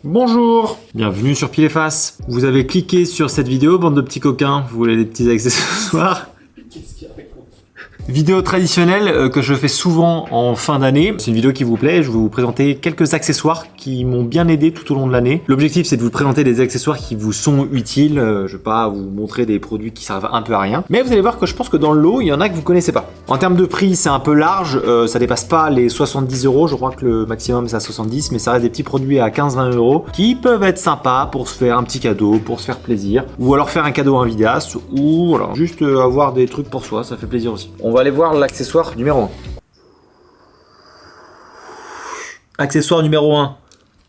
Bonjour, bienvenue sur Pile et Face. Vous avez cliqué sur cette vidéo, bande de petits coquins, vous voulez des petits accessoires? Vidéo traditionnelle que je fais souvent en fin d'année. C'est une vidéo qui vous plaît, je vais vous présenter quelques accessoires qui m'ont bien aidé tout au long de l'année. L'objectif c'est de vous présenter des accessoires qui vous sont utiles, je vais pas vous montrer des produits qui servent un peu à rien. Mais vous allez voir que je pense que dans le lot, il y en a que vous connaissez pas. En termes de prix, c'est un peu large, ça dépasse pas les 70 €, je crois que le maximum c'est à 70, mais ça reste des petits produits à 15-20 € qui peuvent être sympas pour se faire un petit cadeau, pour se faire plaisir, ou alors faire un cadeau à un vidéaste, ou alors juste avoir des trucs pour soi, ça fait plaisir aussi. On va aller voir l'accessoire numéro 1. Accessoire numéro 1.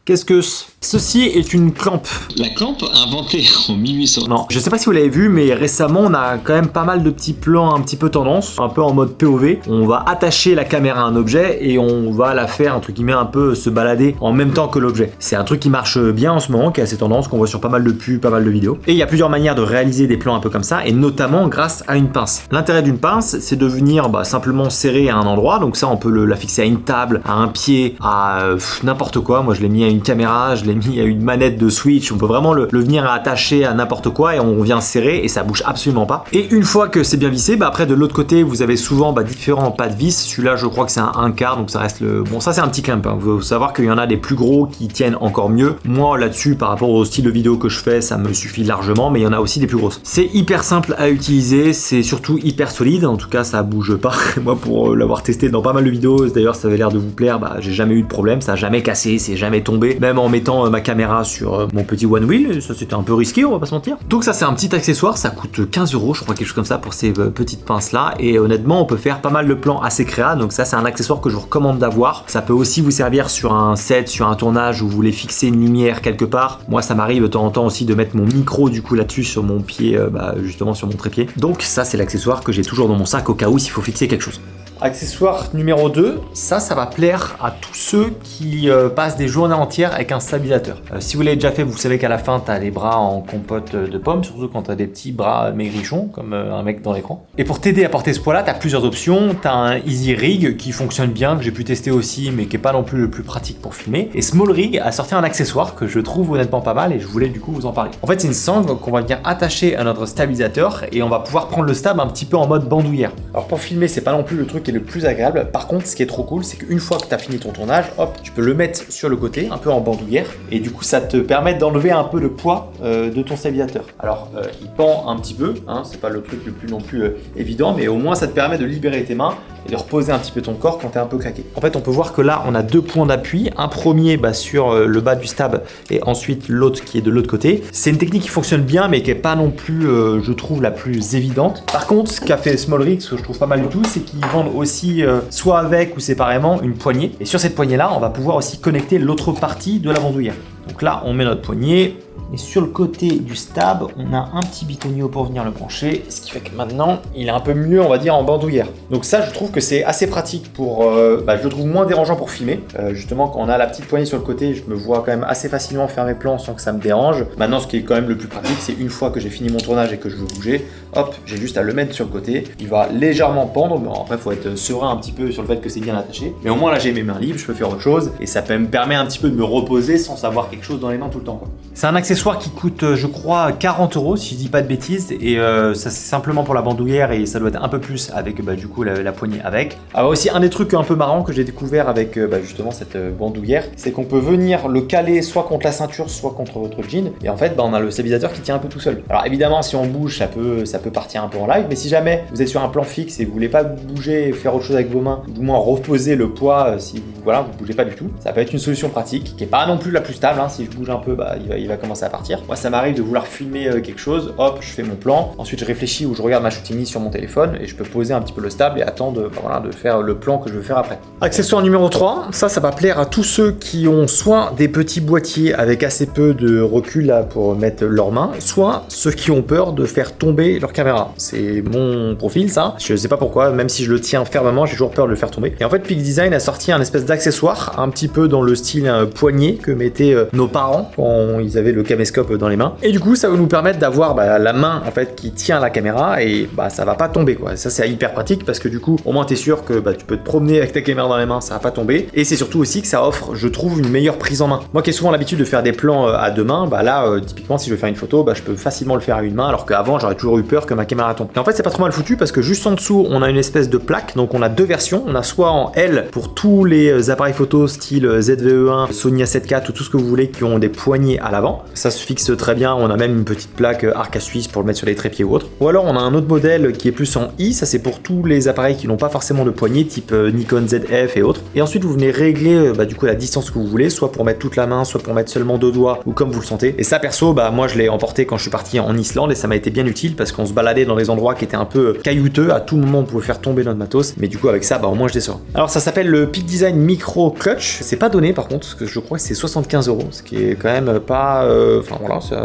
Qu'est-ce que ceci est une clampe. La clampe inventée en 1800. Non, je sais pas si vous l'avez vu, mais récemment on a quand même pas mal de petits plans un petit peu tendance, un peu en mode POV. On va attacher la caméra à un objet et on va la faire entre guillemets un peu se balader en même temps que l'objet. C'est un truc qui marche bien en ce moment, qui est assez tendance, qu'on voit sur pas mal de pubs, pas mal de vidéos. Et il y a plusieurs manières de réaliser des plans un peu comme ça, et notamment grâce à une pince. L'intérêt d'une pince, c'est de venir simplement serrer à un endroit, donc ça on peut la fixer à une table, à un pied, à n'importe quoi. Moi je l'ai mis à une caméra, je l'ai mis à une manette de Switch, on peut vraiment le venir attacher à n'importe quoi et on vient serrer et ça bouge absolument pas. Et une fois que c'est bien vissé, après de l'autre côté vous avez souvent différents pas de vis. Celui-là je crois que c'est un 1/4, donc ça reste le... Bon ça c'est un petit clamp, hein. Vous faut savoir qu'il y en a des plus gros qui tiennent encore mieux. Moi là-dessus par rapport au style de vidéo que je fais ça me suffit largement, mais il y en a aussi des plus grosses. C'est hyper simple à utiliser, c'est surtout hyper solide, en tout cas ça bouge pas. Moi pour l'avoir testé dans pas mal de vidéos, d'ailleurs ça avait l'air de vous plaire, j'ai jamais eu de problème, ça a jamais cassé, c'est jamais tombé, même en mettant ma caméra sur mon petit one wheel, ça c'était un peu risqué, on va pas se mentir. Donc ça c'est un petit accessoire, ça coûte 15 €, je crois, quelque chose comme ça pour ces petites pinces là, et honnêtement on peut faire pas mal de plans assez créa, donc ça c'est un accessoire que je vous recommande d'avoir. Ça peut aussi vous servir sur un set, sur un tournage où vous voulez fixer une lumière quelque part. Moi ça m'arrive de temps en temps aussi de mettre mon micro du coup là-dessus sur mon pied, justement sur mon trépied. Donc ça c'est l'accessoire que j'ai toujours dans mon sac au cas où s'il faut fixer quelque chose. Accessoire numéro 2, ça va plaire à tous ceux qui passent des journées entières avec un stabilisateur. Si vous l'avez déjà fait, vous savez qu'à la fin, tu as les bras en compote de pommes, surtout quand tu as des petits bras maigrichons, comme un mec dans l'écran. Et pour t'aider à porter ce poids-là, tu as plusieurs options. Tu as un Easy Rig qui fonctionne bien, que j'ai pu tester aussi, mais qui n'est pas non plus le plus pratique pour filmer. Et Small Rig a sorti un accessoire que je trouve honnêtement pas mal et je voulais du coup vous en parler. En fait, c'est une sangle qu'on va venir attacher à notre stabilisateur et on va pouvoir prendre le stab un petit peu en mode bandoulière. Alors pour filmer, c'est pas non plus le truc le plus agréable. Par contre, ce qui est trop cool, c'est qu'une fois que tu as fini ton tournage, hop, tu peux le mettre sur le côté, un peu en bandoulière, et du coup, ça te permet d'enlever un peu le poids de ton stabilisateur. Alors, il pend un petit peu, hein, c'est pas le truc le plus non plus évident, mais au moins ça te permet de libérer tes mains et de reposer un petit peu ton corps quand tu es un peu claqué. En fait, on peut voir que là, on a deux points d'appui, un premier sur le bas du stab et ensuite l'autre qui est de l'autre côté. C'est une technique qui fonctionne bien, mais qui est pas non plus, je trouve, la plus évidente. Par contre, ce qu'a fait Small Rig, ce que je trouve pas mal du tout, c'est qu'ils vendent aussi soit avec ou séparément une poignée. Et sur cette poignée-là, on va pouvoir aussi connecter l'autre partie de la bandoulière. Donc là, on met notre poignée. Et sur le côté du stab, on a un petit bitonio pour venir le brancher, ce qui fait que maintenant, il est un peu mieux, on va dire, en bandoulière. Donc ça, je trouve que c'est assez pratique pour... je le trouve moins dérangeant pour filmer. Justement, quand on a la petite poignée sur le côté, je me vois quand même assez facilement faire mes plans sans que ça me dérange. Maintenant, ce qui est quand même le plus pratique, c'est une fois que j'ai fini mon tournage et que je veux bouger, hop, j'ai juste à le mettre sur le côté. Il va légèrement pendre, mais après, il faut être serein un petit peu sur le fait que c'est bien attaché. Mais au moins, là, j'ai mes mains libres, je peux faire autre chose. Et ça me permet un petit peu de me reposer sans avoir quelque chose dans les mains tout le temps, quoi. C'est un accessoire qui coûte, je crois, 40 € si je dis pas de bêtises, et ça c'est simplement pour la bandoulière et ça doit être un peu plus avec du coup la poignée avec. Alors aussi un des trucs un peu marrants que j'ai découvert avec justement cette bandoulière, c'est qu'on peut venir le caler soit contre la ceinture, soit contre votre jean, et en fait on a le stabilisateur qui tient un peu tout seul. Alors évidemment si on bouge ça peut partir un peu en live, mais si jamais vous êtes sur un plan fixe et vous voulez pas bouger et faire autre chose avec vos mains, du moins reposer le poids si vous bougez pas du tout, ça peut être une solution pratique qui est pas non plus la plus stable, hein. Si je bouge un peu, il va commencer à partir. Moi ça m'arrive de vouloir filmer quelque chose, hop, je fais mon plan, ensuite je réfléchis ou je regarde ma shooting list sur mon téléphone et je peux poser un petit peu le stable et attendre de faire le plan que je veux faire après. Accessoire numéro 3, ça va plaire à tous ceux qui ont soit des petits boîtiers avec assez peu de recul là pour mettre leurs mains, soit ceux qui ont peur de faire tomber leur caméra. C'est mon profil ça, je sais pas pourquoi, même si je le tiens fermement, j'ai toujours peur de le faire tomber. Et en fait Peak Design a sorti un espèce d'accessoire un petit peu dans le style poignet que mettaient nos parents quand ils avaient le caméscope dans les mains. Et du coup, ça va nous permettre d'avoir la main en fait qui tient la caméra et ça va pas tomber quoi. Ça c'est hyper pratique parce que du coup, au moins t'es sûr que tu peux te promener avec ta caméra dans les mains, ça va pas tomber. Et c'est surtout aussi que ça offre, je trouve, une meilleure prise en main. Moi qui ai souvent l'habitude de faire des plans à deux mains, là typiquement si je veux faire une photo, je peux facilement le faire à une main, alors qu'avant j'aurais toujours eu peur que ma caméra tombe. Et en fait c'est pas trop mal foutu parce que juste en dessous on a une espèce de plaque, donc on a deux versions. On a soit en L pour tous les appareils photo style ZVE1, Sony A7 IV ou tout ce que vous voulez qui ont des poignées à l'avant. Ça se fixe très bien, on a même une petite plaque arc à suisse pour le mettre sur les trépieds ou autre. Ou alors on a un autre modèle qui est plus en I, ça c'est pour tous les appareils qui n'ont pas forcément de poignée type Nikon ZF et autres. Et ensuite vous venez régler du coup la distance que vous voulez, soit pour mettre toute la main, soit pour mettre seulement deux doigts ou comme vous le sentez. Et ça perso, moi je l'ai emporté quand je suis parti en Islande et ça m'a été bien utile parce qu'on se baladait dans des endroits qui étaient un peu caillouteux, à tout moment on pouvait faire tomber notre matos, mais du coup avec ça au moins je descends. Alors ça s'appelle le Peak Design Micro Clutch, c'est pas donné par contre, parce que je crois que c'est 75 €, ce qui est quand même pas...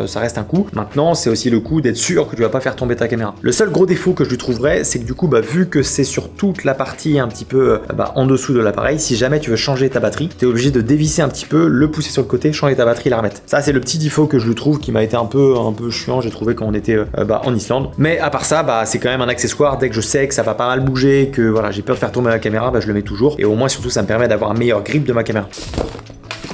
ça reste un coût. Maintenant c'est aussi le coût d'être sûr que tu vas pas faire tomber ta caméra. Le seul gros défaut que je lui trouverais, c'est que du coup vu que c'est sur toute la partie un petit peu en dessous de l'appareil, si jamais tu veux changer ta batterie, tu es obligé de dévisser un petit peu, le pousser sur le côté, changer ta batterie, la remettre. Ça c'est le petit défaut que je lui trouve qui m'a été un peu chiant, j'ai trouvé quand on était en Islande. Mais à part ça, c'est quand même un accessoire. Dès que je sais que ça va pas mal bouger, que j'ai peur de faire tomber la caméra, je le mets toujours. Et au moins surtout ça me permet d'avoir un meilleur grip de ma caméra.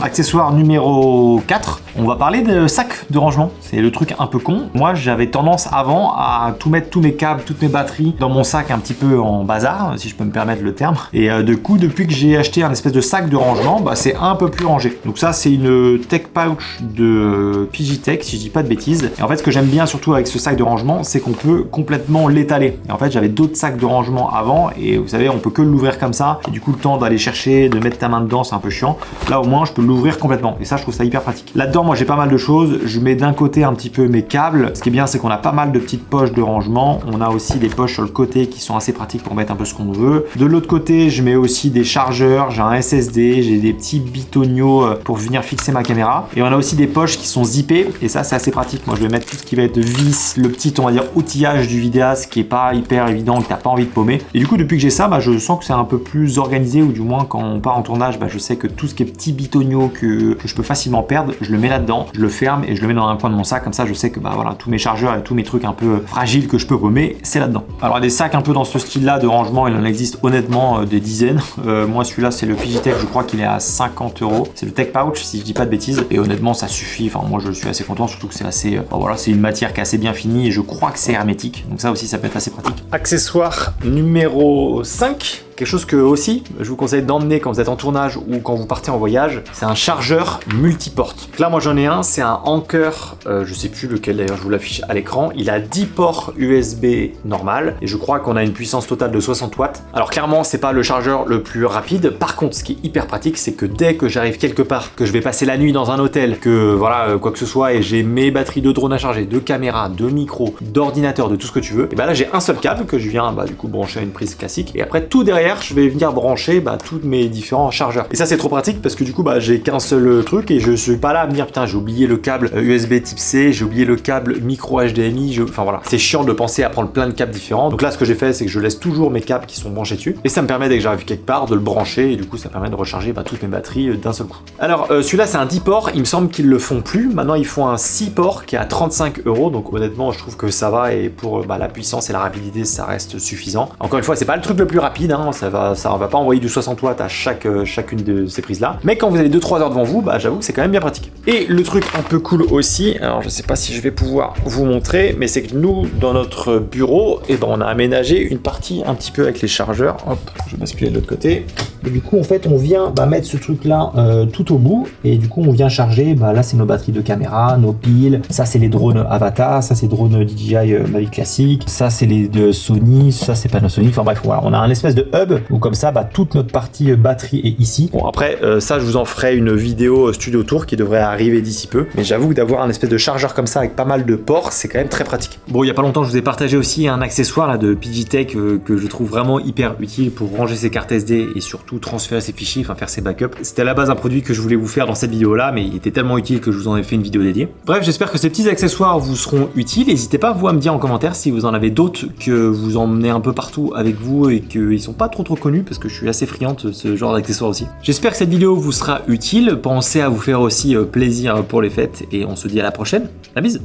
Accessoire numéro 4, on va parler de sac de rangement. C'est le truc un peu con. Moi, j'avais tendance avant à tout mettre, tous mes câbles, toutes mes batteries dans mon sac un petit peu en bazar, si je peux me permettre le terme. Et du coup, depuis que j'ai acheté un espèce de sac de rangement, c'est un peu plus rangé. Donc ça, c'est une tech pouch de Pigitech, si je dis pas de bêtises. Et en fait, ce que j'aime bien surtout avec ce sac de rangement, c'est qu'on peut complètement l'étaler. Et en fait, j'avais d'autres sacs de rangement avant, et vous savez, on peut que l'ouvrir comme ça. Et du coup, le temps d'aller chercher, de mettre ta main dedans, c'est un peu chiant. Là, au moins, je peux l'ouvrir complètement. Et ça, je trouve ça hyper pratique. Là-dedans, moi, j'ai pas mal de choses. Je mets d'un côté un petit peu mes câbles. Ce qui est bien, c'est qu'on a pas mal de petites poches de rangement. On a aussi des poches sur le côté qui sont assez pratiques pour mettre un peu ce qu'on veut. De l'autre côté, je mets aussi des chargeurs. J'ai un SSD. J'ai des petits bitonios pour venir fixer ma caméra. Et on a aussi des poches qui sont zippées. Et ça, c'est assez pratique. Moi, je vais mettre tout ce qui va être vis, le petit, on va dire, outillage du vidéaste qui est pas hyper évident, que t'as pas envie de paumer. Et du coup, depuis que j'ai ça, je sens que c'est un peu plus organisé, ou du moins, quand on part en tournage, je sais que tout ce qui est petit bitonio que je peux facilement perdre, je le mets là-dedans, je le ferme et je le mets dans un coin de mon sac. Comme ça, je sais que tous mes chargeurs et tous mes trucs un peu fragiles que je peux paumer, c'est là-dedans. Alors des sacs un peu dans ce style-là de rangement, il en existe honnêtement des dizaines. Moi, celui-là, c'est le Pigitech, je crois qu'il est à 50 €. C'est le Tech Pouch, si je dis pas de bêtises. Et honnêtement, ça suffit. Enfin, moi, je suis assez content, surtout que c'est assez... c'est une matière qui est assez bien finie et je crois que c'est hermétique. Donc ça aussi, ça peut être assez pratique. Accessoire numéro 5. Quelque chose que aussi je vous conseille d'emmener quand vous êtes en tournage ou quand vous partez en voyage, c'est un chargeur multiporte. Donc là moi j'en ai un, c'est un Anker, je sais plus lequel d'ailleurs, je vous l'affiche à l'écran. Il a 10 ports USB normal et je crois qu'on a une puissance totale de 60 watts. Alors clairement c'est pas le chargeur le plus rapide. Par contre ce qui est hyper pratique, c'est que dès que j'arrive quelque part, que je vais passer la nuit dans un hôtel, que quoi que ce soit, et j'ai mes batteries de drone à charger, de caméra, de micro, d'ordinateur, de tout ce que tu veux, et là j'ai un seul câble que je viens du coup brancher à une prise classique, et après tout derrière je vais venir brancher tous mes différents chargeurs. Et ça c'est trop pratique parce que du coup j'ai qu'un seul truc et je suis pas là à me dire putain j'ai oublié le câble USB type C, j'ai oublié le câble micro HDMI, enfin voilà, c'est chiant de penser à prendre plein de câbles différents. Donc là ce que j'ai fait c'est que je laisse toujours mes câbles qui sont branchés dessus et ça me permet dès que j'arrive quelque part de le brancher et du coup ça permet de recharger toutes mes batteries d'un seul coup. Alors celui-là c'est un 10 ports, il me semble qu'ils le font plus, maintenant ils font un 6 ports qui est à 35 €, donc honnêtement je trouve que ça va et pour la puissance et la rapidité ça reste suffisant. Encore une fois c'est pas le truc le plus rapide, on va pas envoyer du 60 watts à chacune de ces prises là, mais quand vous avez 2-3 heures devant vous, j'avoue que c'est quand même bien pratique. Et le truc un peu cool aussi, alors je sais pas si je vais pouvoir vous montrer, mais c'est que nous dans notre bureau, on a aménagé une partie un petit peu avec les chargeurs. Hop, je vais basculer de l'autre côté. Et du coup en fait on vient mettre ce truc là tout au bout et du coup on vient charger, là c'est nos batteries de caméra, nos piles, ça c'est les drones Avatar, ça c'est drones DJI Mavic classique, ça c'est les de Sony, ça c'est Panasonic, enfin bref voilà, on a un espèce de hub où comme ça toute notre partie batterie est ici. Bon après ça je vous en ferai une vidéo studio tour qui devrait arriver d'ici peu, mais j'avoue que d'avoir un espèce de chargeur comme ça avec pas mal de ports c'est quand même très pratique. Bon il y a pas longtemps je vous ai partagé aussi un accessoire là de Pigitech que je trouve vraiment hyper utile pour ranger ses cartes SD et surtout tout transférer ses fichiers, enfin faire ses backups. C'était à la base un produit que je voulais vous faire dans cette vidéo là, mais il était tellement utile que je vous en ai fait une vidéo dédiée. Bref, j'espère que ces petits accessoires vous seront utiles. N'hésitez pas vous à me dire en commentaire si vous en avez d'autres que vous emmenez un peu partout avec vous et qu'ils sont pas trop connus, parce que je suis assez friande de ce genre d'accessoires aussi. J'espère que cette vidéo vous sera utile. Pensez à vous faire aussi plaisir pour les fêtes et on se dit à la prochaine. La bise.